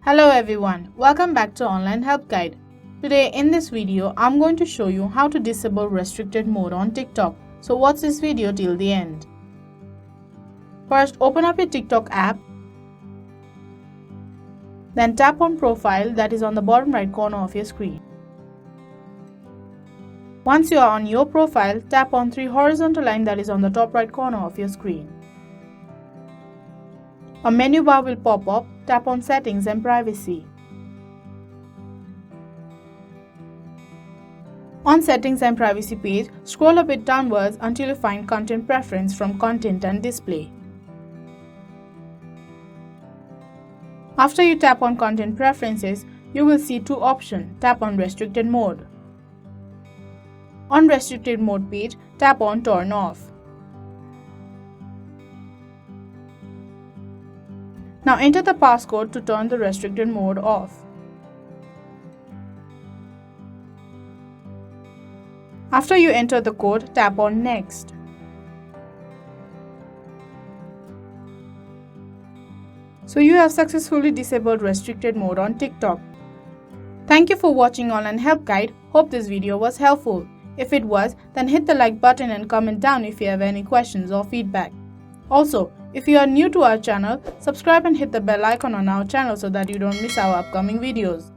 Hello everyone, welcome back to Online Help Guide. Today in this video, I'm going to show you how to disable restricted mode on TikTok. So watch this video till the end. First, open up your TikTok app. Then tap on Profile that is on the bottom right corner of your screen. Once you are on your profile, tap on three horizontal lines that is on the top right corner of your screen. A menu bar will pop up. Tap on Settings and Privacy. On Settings and Privacy page, scroll a bit downwards until you find Content Preference from Content and Display. After you tap on Content Preferences, you will see two options. Tap on Restricted Mode. On Restricted Mode page, tap on Turn Off. Now enter the passcode to turn the restricted mode off. After you enter the code, tap on Next. So you have successfully disabled restricted mode on TikTok. Thank you for watching Online Help Guide. Hope this video was helpful. If it was, then hit the like button and comment down if you have any questions or feedback. Also, if you are new to our channel, subscribe and hit the bell icon on our channel so that you don't miss our upcoming videos.